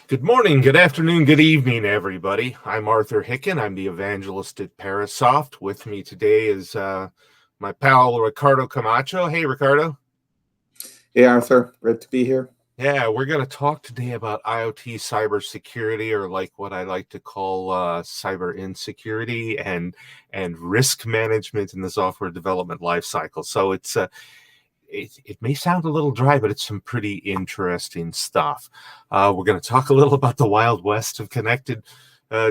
Good morning, good afternoon, good evening, everybody. I'm Arthur Hicken. I'm the evangelist at Parasoft. With me today is my pal Ricardo Camacho. Hey, Ricardo. Hey Arthur, great to be here. Yeah, we're going to talk today about IoT cybersecurity, or like what I like to call cyber insecurity and risk management in the software development lifecycle. So it may sound a little dry, but it's some pretty interesting stuff. We're going to talk a little about the Wild West of connected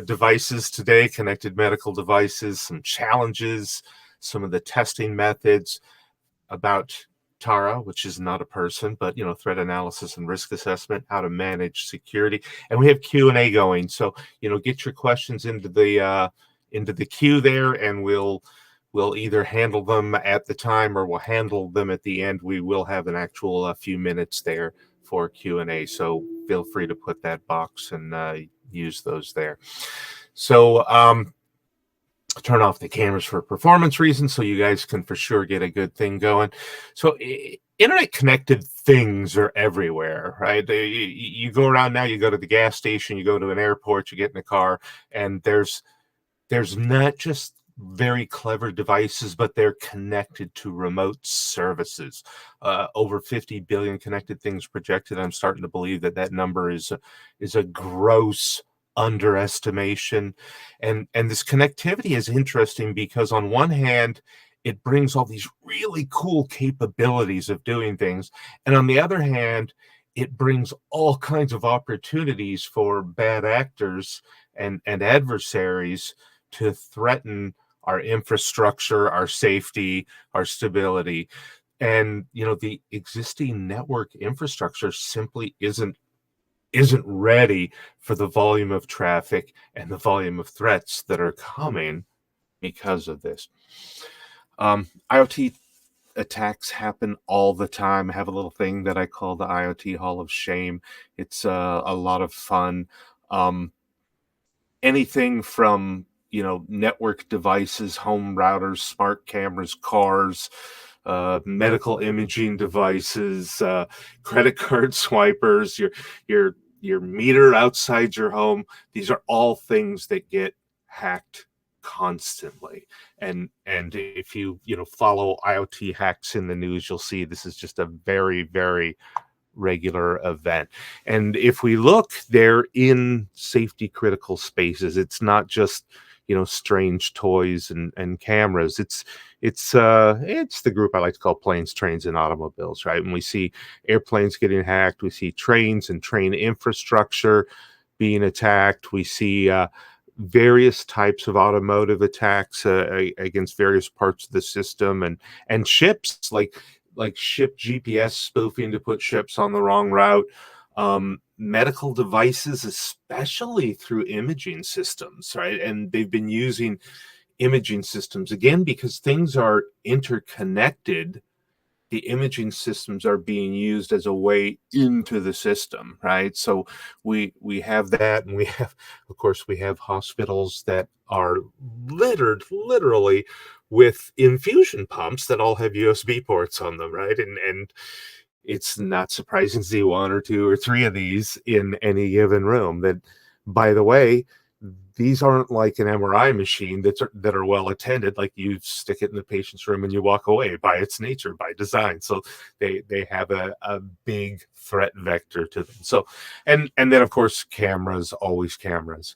devices today, connected medical devices, some challenges, some of the testing methods, about TARA, which is not a person, but threat analysis and risk assessment, how to manage security, and we have Q&A going. So get your questions into the queue there, and we'll either handle them at the time or we'll handle them at the end. We will have an actual few minutes there for Q&A, so feel free to put that box and use those there. So turn off the cameras for performance reasons so you guys can for sure get a good thing going. So internet connected things are everywhere, right? You go around now, you go to the gas station, you go to an airport, you get in a car, and there's not just very clever devices, but they're connected to remote services. Over 50 billion connected things projected. I'm starting to believe that number is a gross underestimation. And this connectivity is interesting because on one hand, it brings all these really cool capabilities of doing things. And on the other hand, it brings all kinds of opportunities for bad actors and adversaries to threaten our infrastructure, our safety, our stability. And the existing network infrastructure simply isn't ready for the volume of traffic and the volume of threats that are coming because of this. IoT attacks happen all the time. I have a little thing that I call the IoT Hall of Shame. It's a lot of fun. Anything from network devices, home routers, smart cameras, cars, medical imaging devices, credit card swipers, your meter outside your home. These are all things that get hacked constantly. And if you follow IoT hacks in the news, you'll see this is just a very, very regular event. And if we look, they're in safety critical spaces. It's not just strange toys and cameras. It's the group I like to call planes, trains, and automobiles, right? And we see airplanes getting hacked, we see trains and train infrastructure being attacked, we see various types of automotive attacks against various parts of the system, and ships, like ship GPS spoofing to put ships on the wrong route, medical devices, especially through imaging systems, right? And they've been using imaging systems again because things are interconnected. The imaging systems are being used as a way into the system, right? So we have that, and of course we have hospitals that are littered literally with infusion pumps that all have USB ports on them, right? And it's not surprising to see one or two or three of these in any given room. That, by the way, these aren't like an MRI machine that are well attended, like you stick it in the patient's room and you walk away, by its nature, by design. So they have a big threat vector to them. So and then of course cameras, always cameras.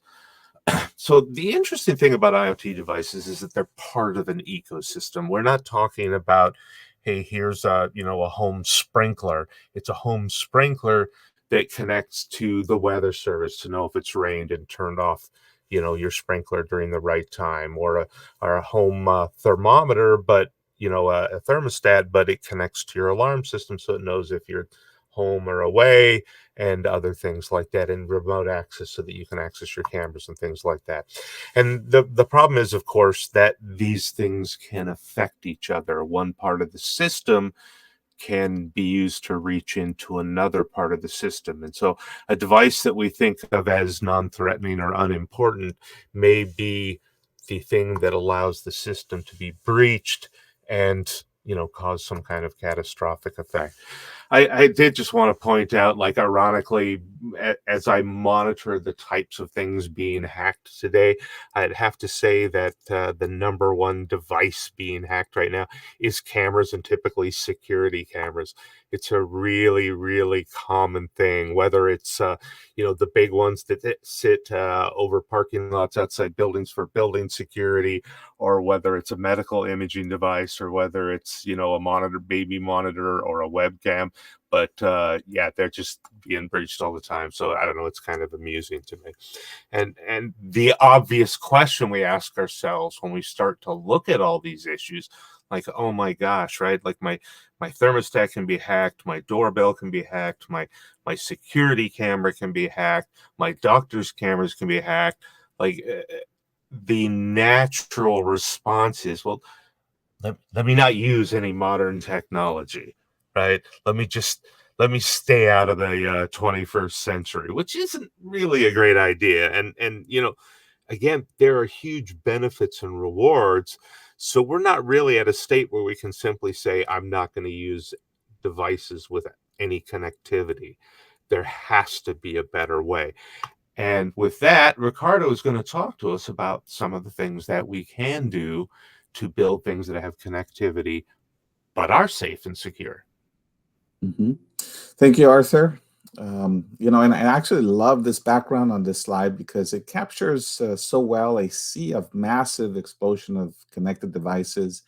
So the interesting thing about IoT devices is that they're part of an ecosystem. We're not talking about, hey, here's a home sprinkler. It's a home sprinkler that connects to the weather service to know if it's rained and turned off your sprinkler during the right time, or a home thermometer, but a thermostat, but it connects to your alarm system so it knows if you're home or away, and other things like that, and remote access so that you can access your cameras and things like that. And the problem is, of course, that these things can affect each other. One part of the system can be used to reach into another part of the system. And so a device that we think of as non-threatening or unimportant may be the thing that allows the system to be breached and cause some kind of catastrophic effect. I did just want to point out, like, ironically, as I monitor the types of things being hacked today, I'd have to say that the number one device being hacked right now is cameras, and typically security cameras. It's a really, really common thing, whether it's, the big ones that sit over parking lots outside buildings for building security, or whether it's a medical imaging device, or whether it's, a monitor, baby monitor, or a webcam. But yeah, they're just being breached all the time. So I don't know, it's kind of amusing to me. And the obvious question we ask ourselves when we start to look at all these issues, like, oh my gosh, right? Like my thermostat can be hacked, my doorbell can be hacked, my security camera can be hacked, my doctor's cameras can be hacked. Like, the natural response is, well, let me not use any modern technology, right? Let me stay out of the 21st century, which isn't really a great idea. And again, there are huge benefits and rewards. So we're not really at a state where we can simply say, I'm not going to use devices with any connectivity. There has to be a better way. And with that, Ricardo is going to talk to us about some of the things that we can do to build things that have connectivity but are safe and secure. Mhm. Thank you, Arthur. And I actually love this background on this slide because it captures so well a sea of massive explosion of connected devices.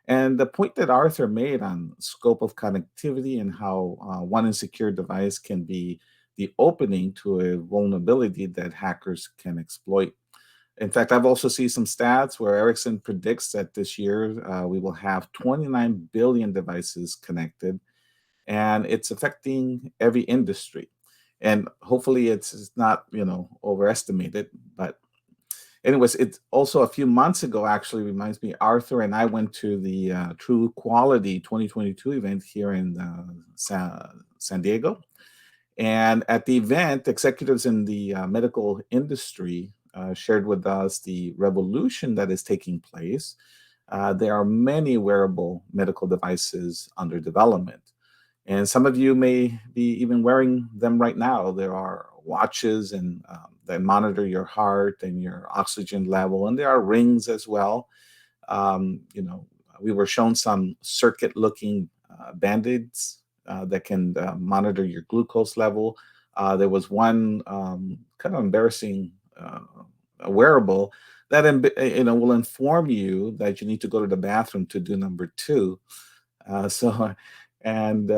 And the point that Arthur made on scope of connectivity and how one insecure device can be the opening to a vulnerability that hackers can exploit. In fact, I've also seen some stats where Ericsson predicts that this year we will have 29 billion devices connected, and it's affecting every industry. And hopefully, it's not overestimated. But anyways, it's also a few months ago. Actually, reminds me, Arthur and I went to the True Quality 2022 event here in San Diego. And at the event, executives in the medical industry shared with us the revolution that is taking place. There are many wearable medical devices under development. And some of you may be even wearing them right now. There are watches and that monitor your heart and your oxygen level, and there are rings as well. We were shown some circuit-looking band-aids that can monitor your glucose level. There was one kind of embarrassing wearable that will inform you that you need to go to the bathroom to do number two. So, and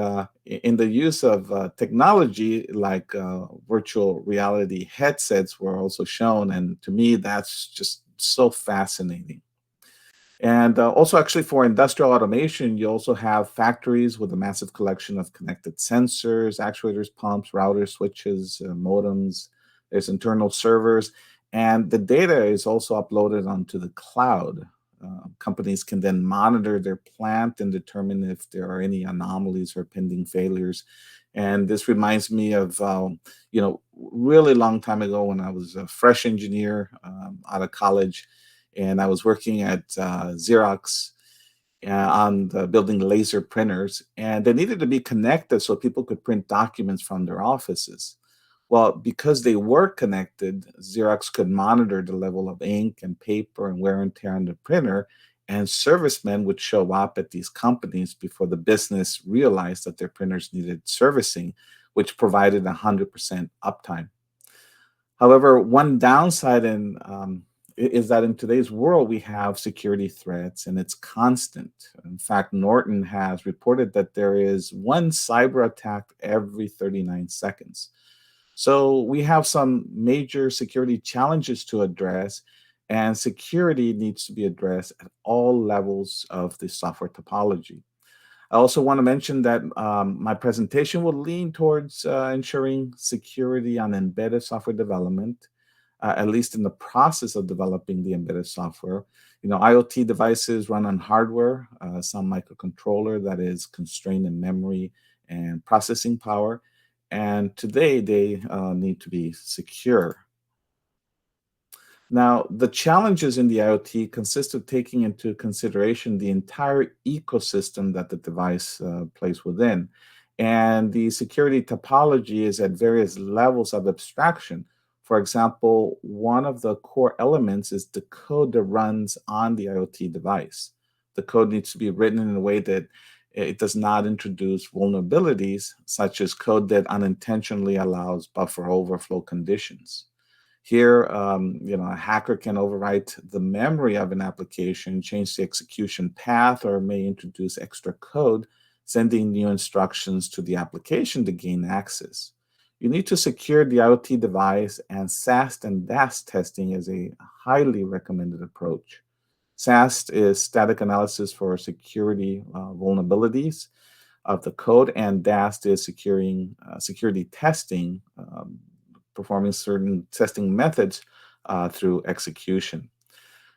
in the use of technology like virtual reality headsets were also shown, and to me, that's just so fascinating. And also, actually, for industrial automation, you also have factories with a massive collection of connected sensors, actuators, pumps, routers, switches, modems. There's internal servers, and the data is also uploaded onto the cloud. Companies can then monitor their plant and determine if there are any anomalies or pending failures. And this reminds me of, really long time ago when I was a fresh engineer out of college, and I was working at Xerox on building laser printers, and they needed to be connected so people could print documents from their offices. Well, because they were connected, Xerox could monitor the level of ink and paper and wear and tear on the printer, and servicemen would show up at these companies before the business realized that their printers needed servicing, which provided 100% uptime. However, one downside is that in today's world, we have security threats and it's constant. In fact, Norton has reported that there is one cyber attack every 39 seconds. So we have some major security challenges to address, and security needs to be addressed at all levels of the software topology. I also want to mention that my presentation will lean towards ensuring security on embedded software development, at least in the process of developing the embedded software. IoT devices run on hardware, some microcontroller that is constrained in memory and processing power. And today they need to be secure. Now, the challenges in the IoT consist of taking into consideration the entire ecosystem that the device plays within. And the security topology is at various levels of abstraction. For example, one of the core elements is the code that runs on the IoT device. The code needs to be written in a way that it does not introduce vulnerabilities, such as code that unintentionally allows buffer overflow conditions. Here, a hacker can overwrite the memory of an application, change the execution path, or may introduce extra code, sending new instructions to the application to gain access. You need to secure the IoT device, and SAST and DAST testing is a highly recommended approach. SAST is static analysis for security vulnerabilities of the code, and DAST is security testing, performing certain testing methods through execution.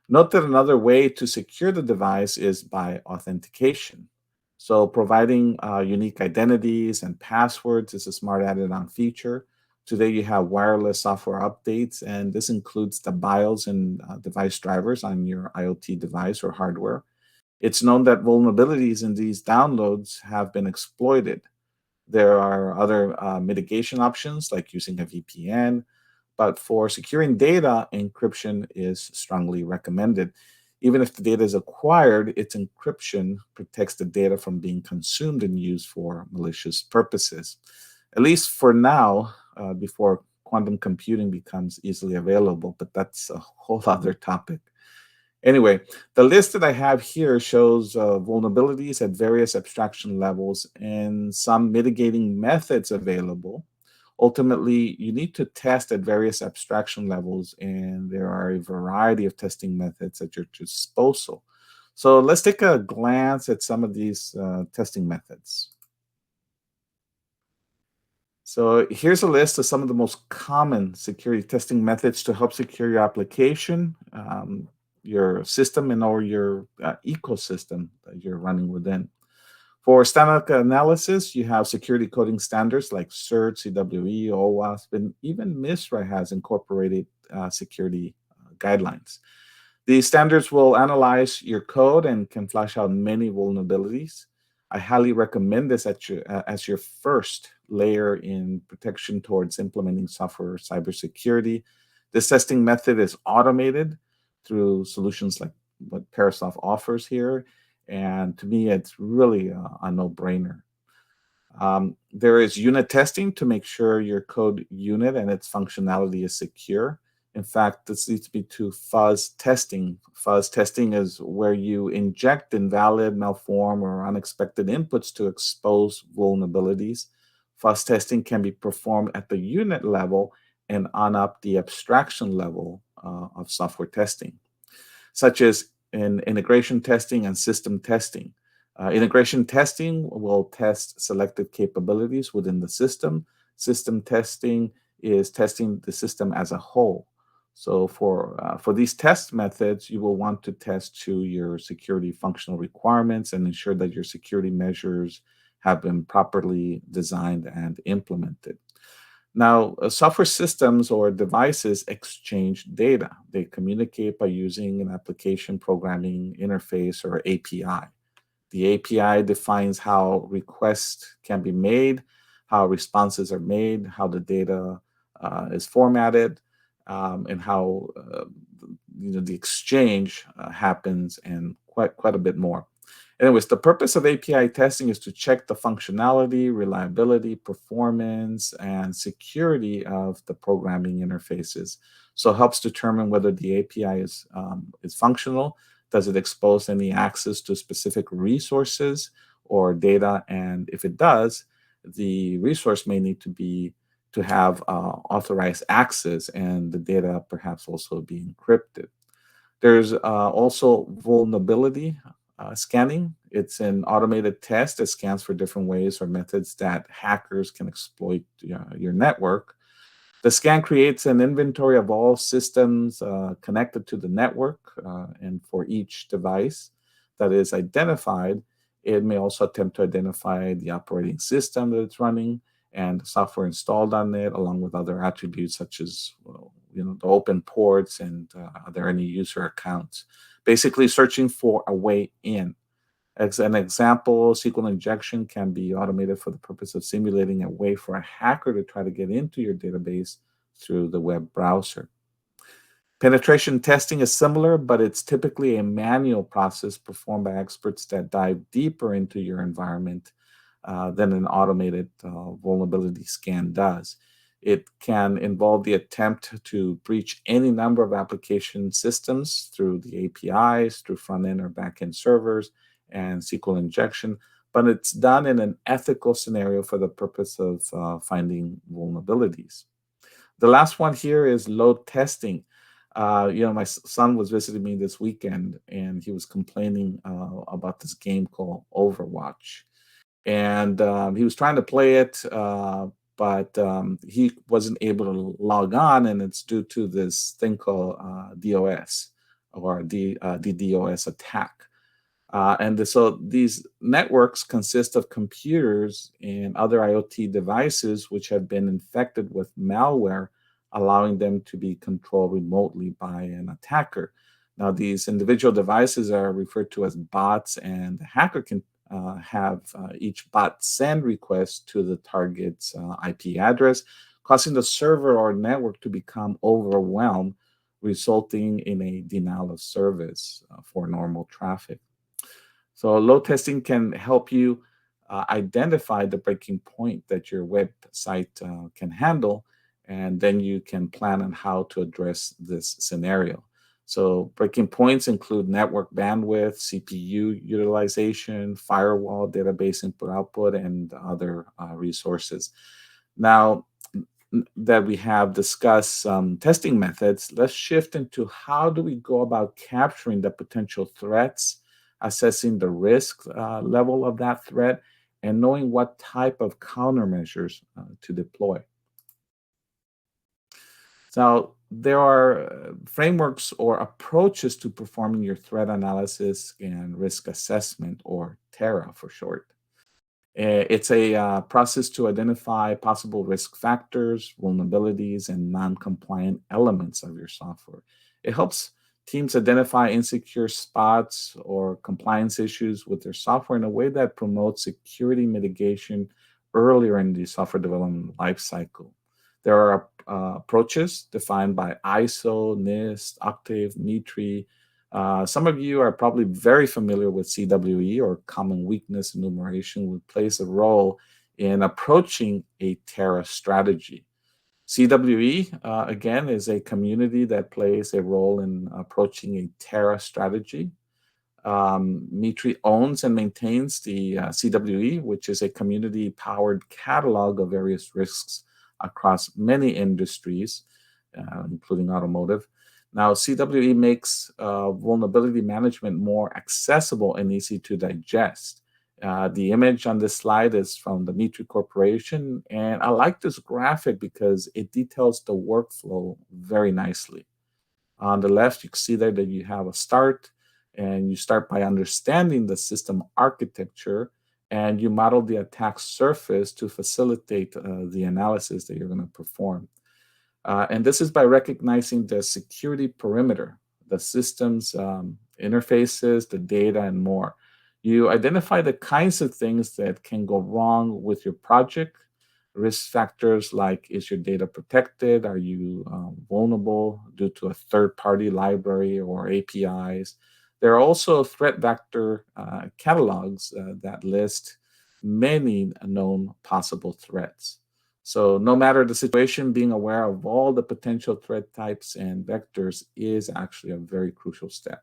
Note that another way to secure the device is by authentication. So, providing unique identities and passwords is a smart added on feature. Today, you have wireless software updates, and this includes the BIOS and device drivers on your IoT device or hardware. It's known that vulnerabilities in these downloads have been exploited. There are other mitigation options like using a VPN, but for securing data, encryption is strongly recommended. Even if the data is acquired, its encryption protects the data from being consumed and used for malicious purposes, at least for now, before quantum computing becomes easily available, but that's a whole other topic. Anyway, the list that I have here shows vulnerabilities at various abstraction levels and some mitigating methods available. Ultimately, you need to test at various abstraction levels, and there are a variety of testing methods at your disposal. So let's take a glance at some of these testing methods. So here's a list of some of the most common security testing methods to help secure your application, your system, and or your ecosystem that you're running within. For static analysis, you have security coding standards like CERT, CWE, OWASP, and even MISRA has incorporated security guidelines. These standards will analyze your code and can flash out many vulnerabilities. I highly recommend this as your first layer in protection towards implementing software cybersecurity. This testing method is automated through solutions like what Parasoft offers here. And to me, it's really a no-brainer. There is unit testing to make sure your code unit and its functionality is secure. In fact, this leads me to fuzz testing. Fuzz testing is where you inject invalid, malform, or unexpected inputs to expose vulnerabilities. Fuzz testing can be performed at the unit level and on up the abstraction level of software testing, such as in integration testing and system testing. Integration testing will test selected capabilities within the system. System testing is testing the system as a whole. So for these test methods, you will want to test to your security functional requirements and ensure that your security measures have been properly designed and implemented. Now, software systems or devices exchange data. They communicate by using an application programming interface or API. The API defines how requests can be made, how responses are made, how the data is formatted, and how the exchange happens, and quite a bit more. Anyways, the purpose of API testing is to check the functionality, reliability, performance, and security of the programming interfaces. So it helps determine whether the API is functional. Does it expose any access to specific resources or data? And if it does, the resource may need to have authorized access, and the data perhaps also be encrypted. There's also vulnerability scanning. It's an automated test that scans for different ways or methods that hackers can exploit your network. The scan creates an inventory of all systems connected to the network, and for each device that is identified, it may also attempt to identify the operating system that it's running and the software installed on it, along with other attributes such as the open ports and are there any user accounts. Basically, searching for a way in. As an example, SQL injection can be automated for the purpose of simulating a way for a hacker to try to get into your database through the web browser. Penetration testing is similar, but it's typically a manual process performed by experts that dive deeper into your environment than an automated vulnerability scan does. It can involve the attempt to breach any number of application systems through the APIs, through front end or back end servers, and SQL injection, but it's done in an ethical scenario for the purpose of finding vulnerabilities. The last one here is load testing. My son was visiting me this weekend, and he was complaining about this game called Overwatch, and he was trying to play it, but he wasn't able to log on, and it's due to this thing called DOS or DDoS attack. So these networks consist of computers and other IoT devices which have been infected with malware, allowing them to be controlled remotely by an attacker. Now, these individual devices are referred to as bots, and the hacker can have each bot send requests to the target's IP address, causing the server or network to become overwhelmed, resulting in a denial of service for normal traffic. So load testing can help you identify the breaking point that your website can handle, and then you can plan on how to address this scenario. So breaking points include network bandwidth, CPU utilization, firewall, database input-output, and other resources. Now that we have discussed some testing methods, let's shift into how do we go about capturing the potential threats, assessing the risk level of that threat, and knowing what type of countermeasures to deploy. So there are frameworks or approaches to performing your threat analysis and risk assessment, or TERA for short. It's a process to identify possible risk factors, vulnerabilities, and non-compliant elements of your software. It helps teams identify insecure spots or compliance issues with their software in a way that promotes security mitigation earlier in the software development lifecycle. There are approaches defined by ISO, NIST, Octave, MITRE. Some of you are probably very familiar with CWE, or Common Weakness Enumeration, which plays a role in approaching a TERA strategy. CWE, again, is a community that plays a role in approaching a TERA strategy. MITRE owns and maintains the CWE, which is a community-powered catalog of various risks across many industries, including automotive. Now, CWE makes vulnerability management more accessible and easy to digest. The image on this slide is from the MITRE Corporation, and I like this graphic because it details the workflow very nicely. On the left, you can see there that you have a start, and you start by understanding the system architecture, and you model the attack surface to facilitate the analysis that you're going to perform. And this is by recognizing the security perimeter, the system's interfaces, the data, and more. You identify the kinds of things that can go wrong with your project, risk factors like, is your data protected? Are you vulnerable due to a third-party library or APIs? There are also threat vector catalogs that list many known possible threats. So no matter the situation, being aware of all the potential threat types and vectors is actually a very crucial step.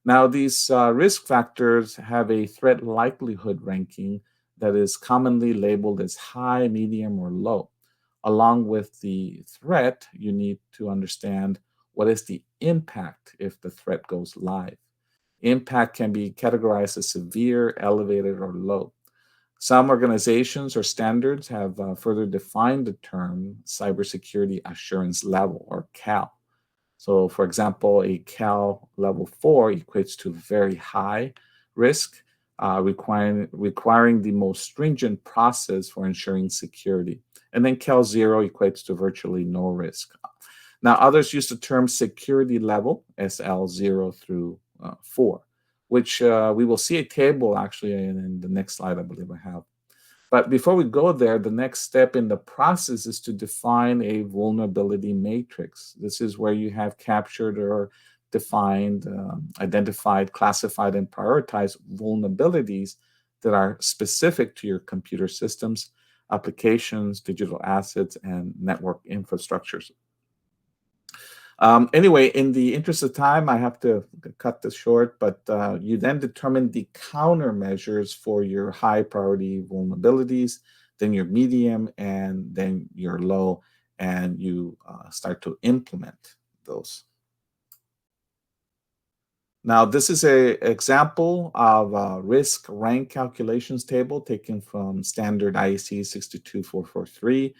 Now, these risk factors have a threat likelihood ranking that is commonly labeled as high, medium, or low. Along with the threat, you need to understand what is the impact if the threat goes live. Impact can be categorized as severe, elevated, or low. Some organizations or standards have further defined the term cybersecurity assurance level, or CAL. So, for example, a CAL level 4 equates to very high risk, requiring the most stringent process for ensuring security. And then CAL 0 equates to virtually no risk. Now, others use the term security level, SL 0 through 4, which we will see a table actually in the next slide, I believe I have. But before we go there, the next step in the process is to define a vulnerability matrix. This is where you have captured or defined, identified, classified, and prioritized vulnerabilities that are specific to your computer systems, applications, digital assets, and network infrastructures. Anyway, in the interest of time, I have to cut this short, but you then determine the countermeasures for your high priority vulnerabilities, then your medium, and then your low, and you start to implement those. Now, this is an example of a risk rank calculations table taken from standard IEC 62443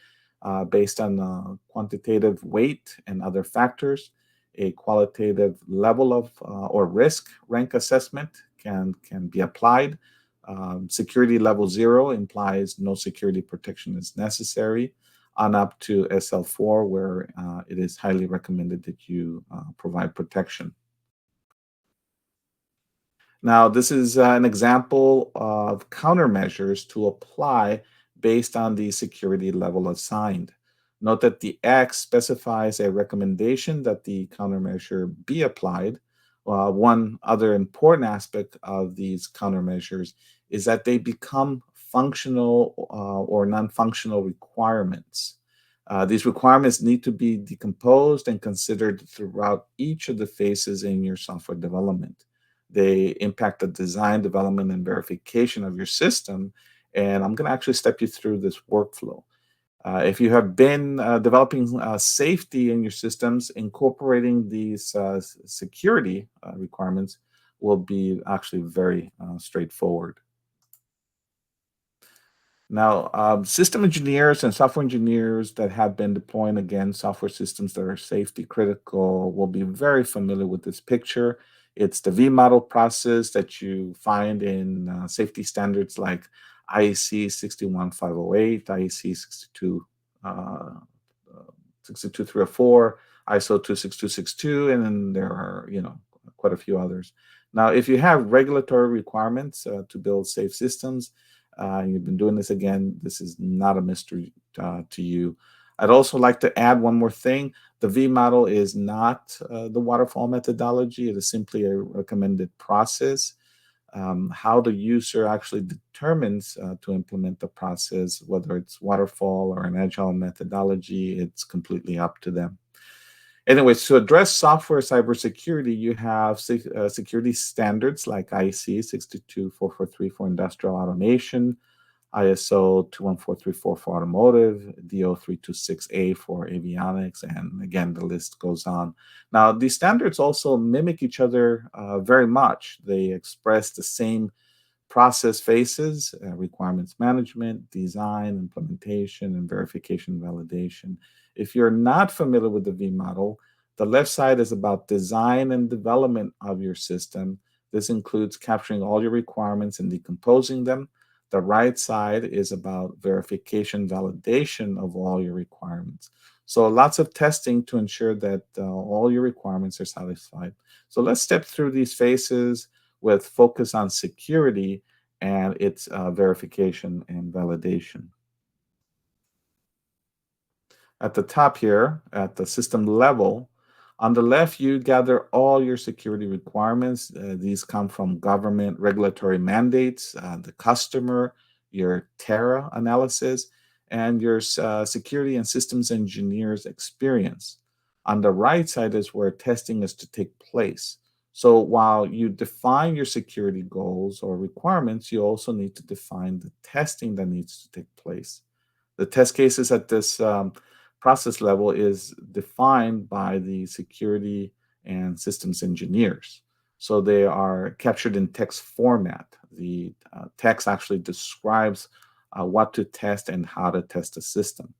based on quantitative weight and other factors. A qualitative level of or risk rank assessment can be applied. Security level 0 implies no security protection is necessary, on up to SL4, where it is highly recommended that you provide protection. Now, this is an example of countermeasures to apply based on the security level assigned. Note that the X specifies a recommendation that the countermeasure be applied. One other important aspect of these countermeasures is that they become functional or non-functional requirements. These requirements need to be decomposed and considered throughout each of the phases in your software development. They impact the design, development, and verification of your system. And I'm going to actually step you through this workflow. If you have been developing safety in your systems, incorporating these security requirements will be actually very straightforward. Now, system engineers and software engineers that have been deploying, again, software systems that are safety critical will be very familiar with this picture. It's the V-model process that you find in safety standards like IEC 61508, IEC 62304, ISO 26262, and then there are, quite a few others. Now, if you have regulatory requirements to build safe systems, you've been doing this again, this is not a mystery to you. I'd also like to add one more thing. The V model is not the waterfall methodology. It is simply a recommended process. How the user actually determines to implement the process, whether it's waterfall or an agile methodology, it's completely up to them. Anyways, to address software cybersecurity, you have security standards like IEC 62443 for industrial automation, ISO 21434 for automotive, DO 326A for avionics, and again, the list goes on. Now, these standards also mimic each other very much. They express the same process phases, requirements management, design, implementation, and verification validation. If you're not familiar with the V model, the left side is about design and development of your system. This includes capturing all your requirements and decomposing them. The right side is about verification validation of all your requirements. So lots of testing to ensure that all your requirements are satisfied. So let's step through these phases with focus on security and its verification and validation. At the top here, at the system level, on the left, you gather all your security requirements. These come from government regulatory mandates, the customer, your Terra analysis, and your security and systems engineers experience. On the right side is where testing is to take place. So while you define your security goals or requirements, you also need to define the testing that needs to take place. The test cases at this process level is defined by the security and systems engineers. So they are captured in text format. The text actually describes what to test and how to test the system.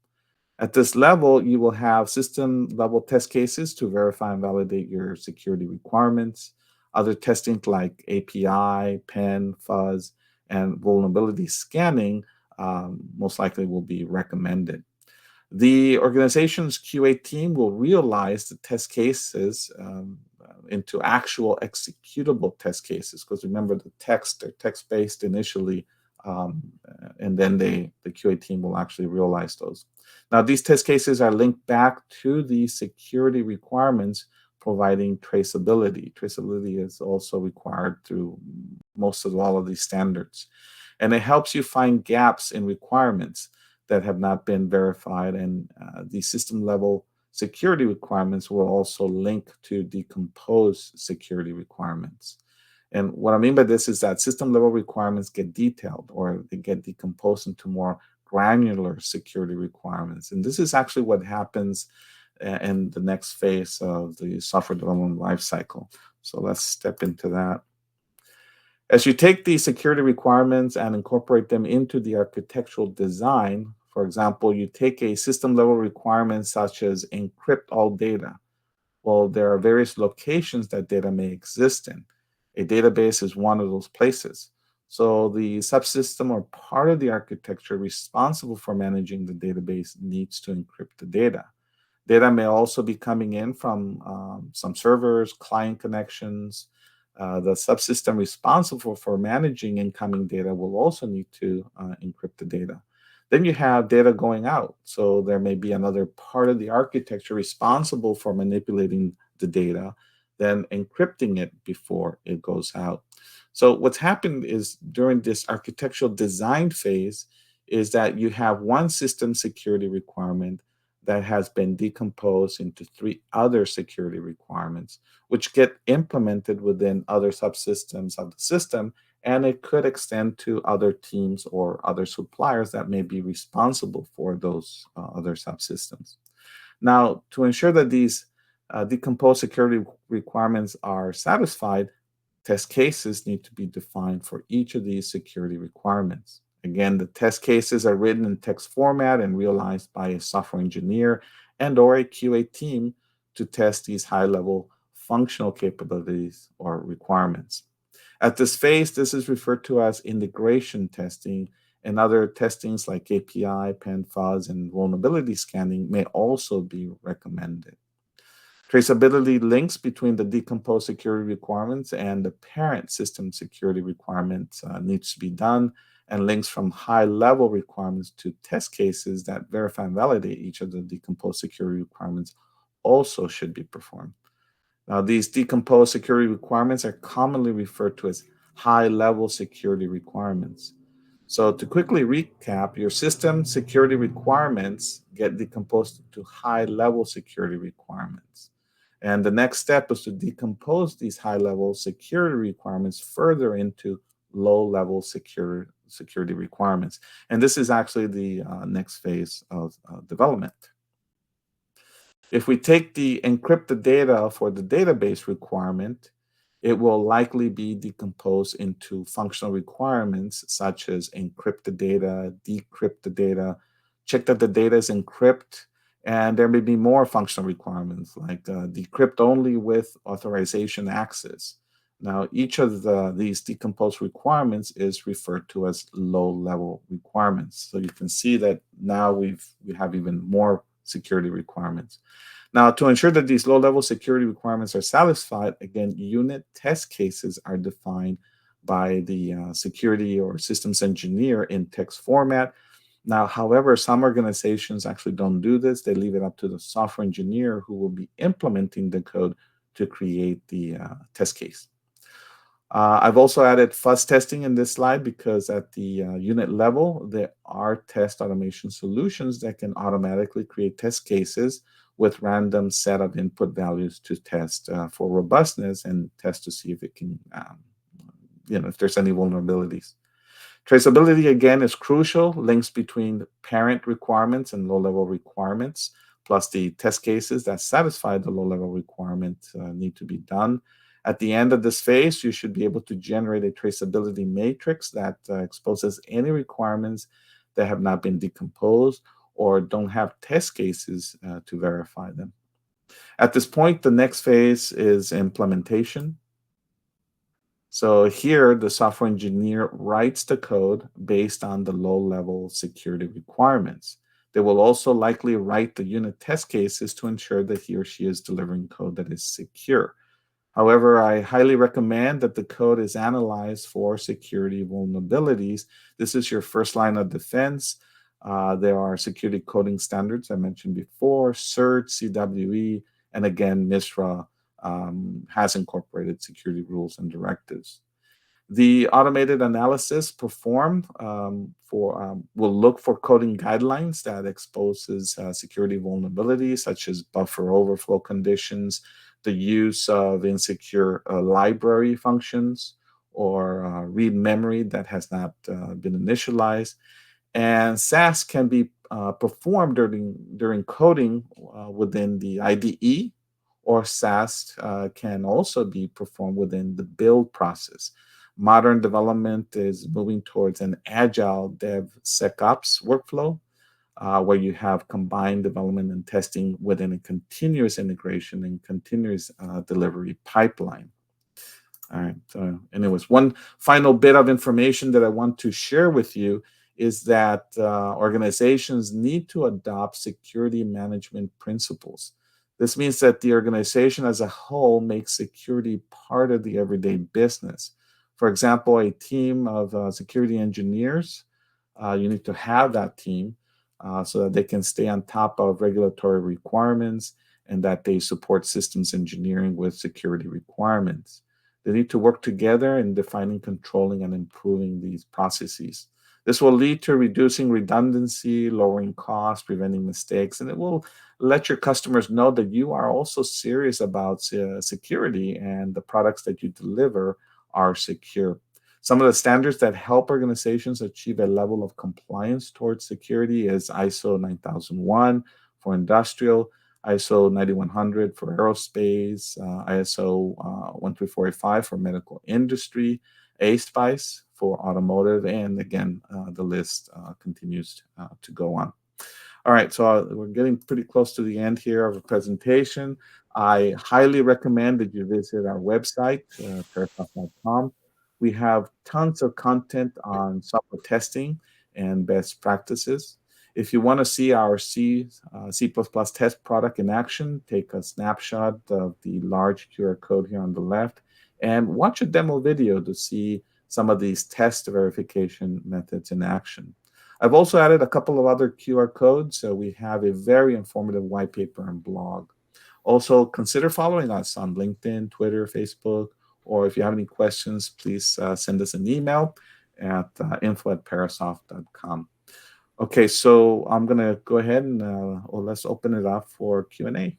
At this level, you will have system level test cases to verify and validate your security requirements. Other testing like API, PEN, fuzz, and vulnerability scanning most likely will be recommended. The organization's QA team will realize the test cases into actual executable test cases, because remember they're text-based initially, and then the QA team will actually realize those. Now, these test cases are linked back to the security requirements, providing traceability. Traceability is also required through most of all of these standards. And it helps you find gaps in requirements that have not been verified. And the system level security requirements will also link to decompose security requirements. And what I mean by this is that system level requirements get detailed, or they get decomposed into more granular security requirements. And this is actually what happens in the next phase of the software development lifecycle. So let's step into that. As you take these security requirements and incorporate them into the architectural design, for example, you take a system level requirement such as encrypt all data. Well, there are various locations that data may exist in. A database is one of those places. So the subsystem or part of the architecture responsible for managing the database needs to encrypt the data. Data may also be coming in from some servers, client connections. The subsystem responsible for managing incoming data will also need to encrypt the data. Then you have data going out. So there may be another part of the architecture responsible for manipulating the data, then encrypting it before it goes out. So what's happened is during this architectural design phase is that you have one system security requirement that has been decomposed into 3 other security requirements, which get implemented within other subsystems of the system, and it could extend to other teams or other suppliers that may be responsible for those other subsystems. Now, to ensure that these decomposed security requirements are satisfied, test cases need to be defined for each of these security requirements. Again, the test cases are written in text format and realized by a software engineer and or a QA team to test these high-level functional capabilities or requirements. At this phase, this is referred to as integration testing, and other testings like API, pen fuzz, and vulnerability scanning may also be recommended. Traceability links between the decomposed security requirements and the parent system security requirements needs to be done, and links from high-level requirements to test cases that verify and validate each of the decomposed security requirements also should be performed. Now, these decomposed security requirements are commonly referred to as high-level security requirements. So to quickly recap, your system security requirements get decomposed to high-level security requirements. And the next step is to decompose these high-level security requirements further into low-level security requirements. And this is actually the next phase of development. If we take the encrypted data for the database requirement, it will likely be decomposed into functional requirements such as encrypt the data, decrypt the data, check that the data is encrypted, and there may be more functional requirements like decrypt only with authorization access. Now, each of these decomposed requirements is referred to as low-level requirements. So you can see that now we have even more security requirements. Now, to ensure that these low-level security requirements are satisfied, again, unit test cases are defined by the security or systems engineer in text format. Now, however, some organizations actually don't do this. They leave it up to the software engineer who will be implementing the code to create the test case. I've also added fuzz testing in this slide because at the unit level, there are test automation solutions that can automatically create test cases with random set of input values to test for robustness and test to see if it can, if there's any vulnerabilities. Traceability, again, is crucial. Links between parent requirements and low-level requirements, plus the test cases that satisfy the low-level requirement need to be done. At the end of this phase, you should be able to generate a traceability matrix that exposes any requirements that have not been decomposed or don't have test cases to verify them. At this point, the next phase is implementation. So here, the software engineer writes the code based on the low-level security requirements. They will also likely write the unit test cases to ensure that he or she is delivering code that is secure. However, I highly recommend that the code is analyzed for security vulnerabilities. This is your first line of defense. There are security coding standards I mentioned before, CERT, CWE, and again, MISRA has incorporated security rules and directives. The automated analysis performed will look for coding guidelines that exposes security vulnerabilities such as buffer overflow conditions, the use of insecure library functions, or read memory that has not been initialized. And SAS can be performed during coding within the IDE, or SAS can also be performed within the build process. Modern development is moving towards an agile DevSecOps workflow where you have combined development and testing within a continuous integration and continuous delivery pipeline. All right. Anyways, one final bit of information that I want to share with you is that organizations need to adopt security management principles. This means that the organization as a whole makes security part of the everyday business. For example, a team of security engineers, you need to have that team so that they can stay on top of regulatory requirements and that they support systems engineering with security requirements. They need to work together in defining, controlling, and improving these processes. This will lead to reducing redundancy, lowering costs, preventing mistakes, and it will let your customers know that you are also serious about security and the products that you deliver are secure. Some of the standards that help organizations achieve a level of compliance towards security is ISO 9001 for industrial, ISO 9100 for aerospace, ISO 13485 for medical industry, ASPICE for automotive, and again, the list continues to go on. All right, so we're getting pretty close to the end here of the presentation. I highly recommend that you visit our website, parasoft.com. We have tons of content on software testing and best practices. If you want to see our C++ test product in action, take a snapshot of the large QR code here on the left and watch a demo video to see some of these test verification methods in action. I've also added a couple of other QR codes, so we have a very informative white paper and blog. Also, consider following us on LinkedIn, Twitter, Facebook, or if you have any questions, please send us an email at info@parasoft.com. Okay, so I'm going to go ahead and let's open it up for Q&A.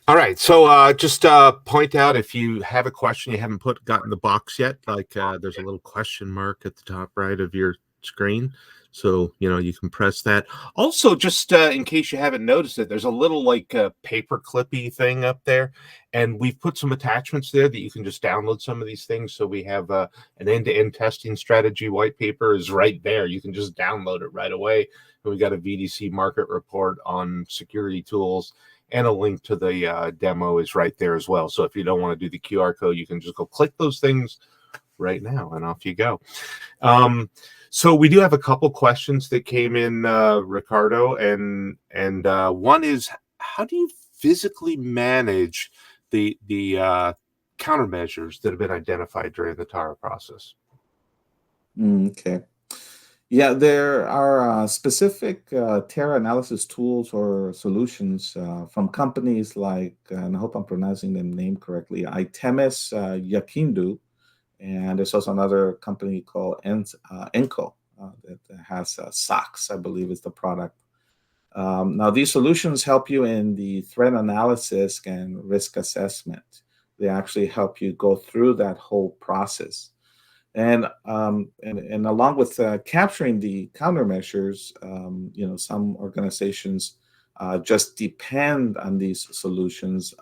All right, so just point out if you have a question you haven't gotten the box yet, like there's a little question mark at the top right of your screen. So, you can press that. Also, just in case you haven't noticed it, there's a little like paper clippy thing up there. And we've put some attachments there that you can just download some of these things. So we have an end-to-end testing strategy white paper is right there. You can just download it right away. And we got a VDC market report on security tools. And a link to the demo is right there as well. So if you don't want to do the QR code, you can just go click those things right now and off you go. So we do have a couple questions that came in, Ricardo, and one is, how do you physically manage the countermeasures that have been identified during the TARA process? Okay. Yeah, there are specific Terra analysis tools or solutions from companies like, and I hope I'm pronouncing the name correctly, Itemis, Yakindu, and there's also another company called Enco that has SOX, I believe is the product. Now, these solutions help you in the threat analysis and risk assessment. They actually help you go through that whole process. And along with capturing the countermeasures, some organizations just depend on these solutions,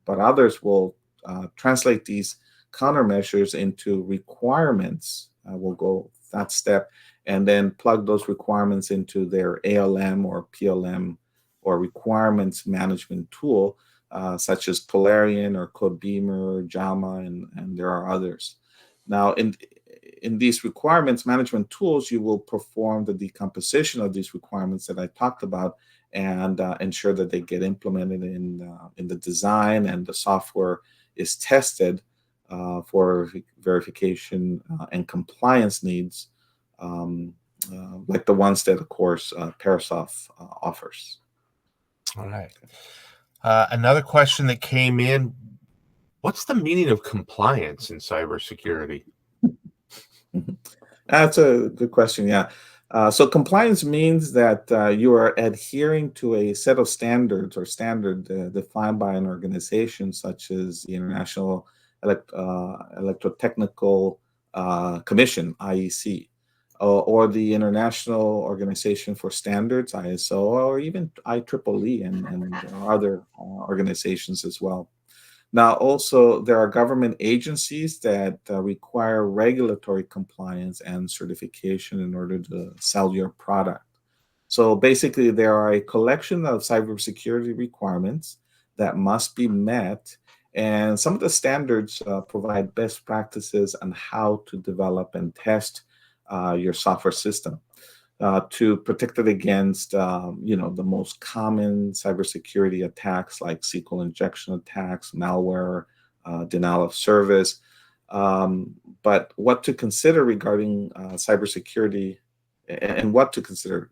but others will translate these countermeasures into requirements. We'll go that step and then plug those requirements into their ALM or PLM or requirements management tool, such as Polarian or Codebeamer, JAMA, and there are others. Now, in these requirements management tools, you will perform the decomposition of these requirements that I talked about and ensure that they get implemented in the design and the software is tested for verification and compliance needs, like the ones that, of course, Parasoft offers. All right. Another question that came in: what's the meaning of compliance in cybersecurity? That's a good question. Yeah. So compliance means that you are adhering to a set of standards or standard defined by an organization, such as the International Electrotechnical Commission (IEC), or the International Organization for Standards (ISO), or even IEEE and other organizations as well. Now, also, there are government agencies that require regulatory compliance and certification in order to sell your product. So basically, there are a collection of cybersecurity requirements that must be met. And some of the standards provide best practices on how to develop and test your software system to protect it against, the most common cybersecurity attacks like SQL injection attacks, malware, denial of service. But what to consider regarding cybersecurity, and what to consider,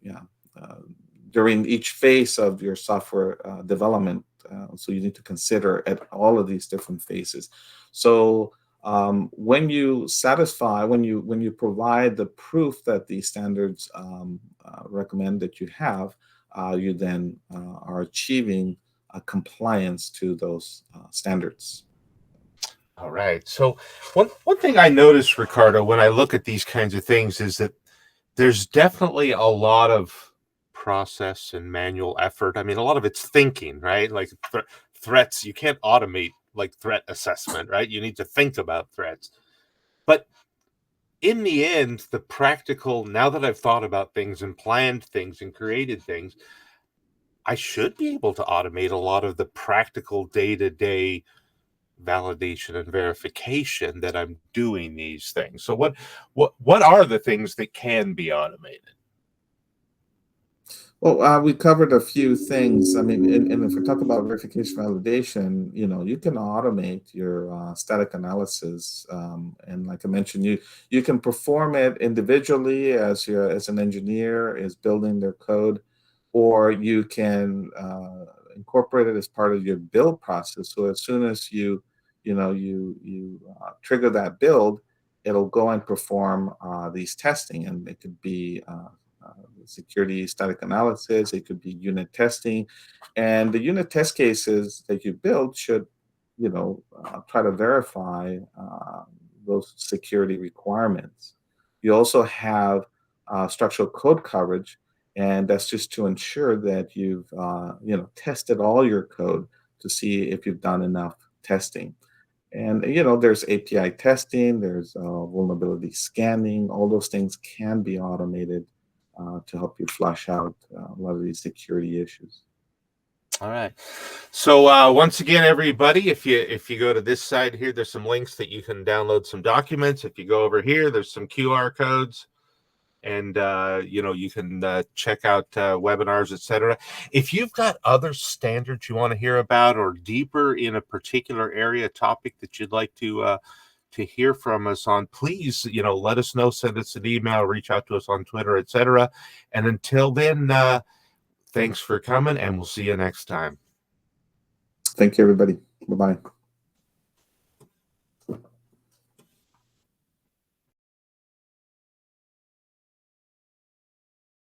during each phase of your software development. So you need to consider at all of these different phases. So when you provide the proof that the standards recommend that you have, you then are achieving compliance to those standards. All right. So one thing I noticed, Ricardo, when I look at these kinds of things is that there's definitely a lot of process and manual effort. I mean, a lot of it's thinking, right? Like threats, you can't automate like threat assessment, right? You need to think about threats. But in the end, the practical, now that I've thought about things and planned things and created things, I should be able to automate a lot of the practical day-to-day validation and verification that I'm doing these things. So what are the things that can be automated? Well, we covered a few things. I mean, and if we talk about verification validation, you can automate your static analysis, and like I mentioned, you can perform it individually as an engineer is building their code, or you can incorporate it as part of your build process. So as soon as you trigger that build, it'll go and perform these testing, and it could be security static analysis, it could be unit testing, and the unit test cases that you build should, try to verify those security requirements. You also have structural code coverage, and that's just to ensure that you've tested all your code to see if you've done enough testing. And there's API testing, there's vulnerability scanning. All those things can be automated to help you flush out a lot of these security issues. All right. So once again, everybody, if you go to this side here, there's some links that you can download some documents. If you go over here, there's some QR codes, and you can check out webinars, etc. If you've got other standards you want to hear about, or deeper in a particular area topic that you'd like to hear from us on, please let us know. Send us an email, reach out to us on Twitter, etc. And until then, thanks for coming, and we'll see you next time. Thank you, everybody. Bye bye.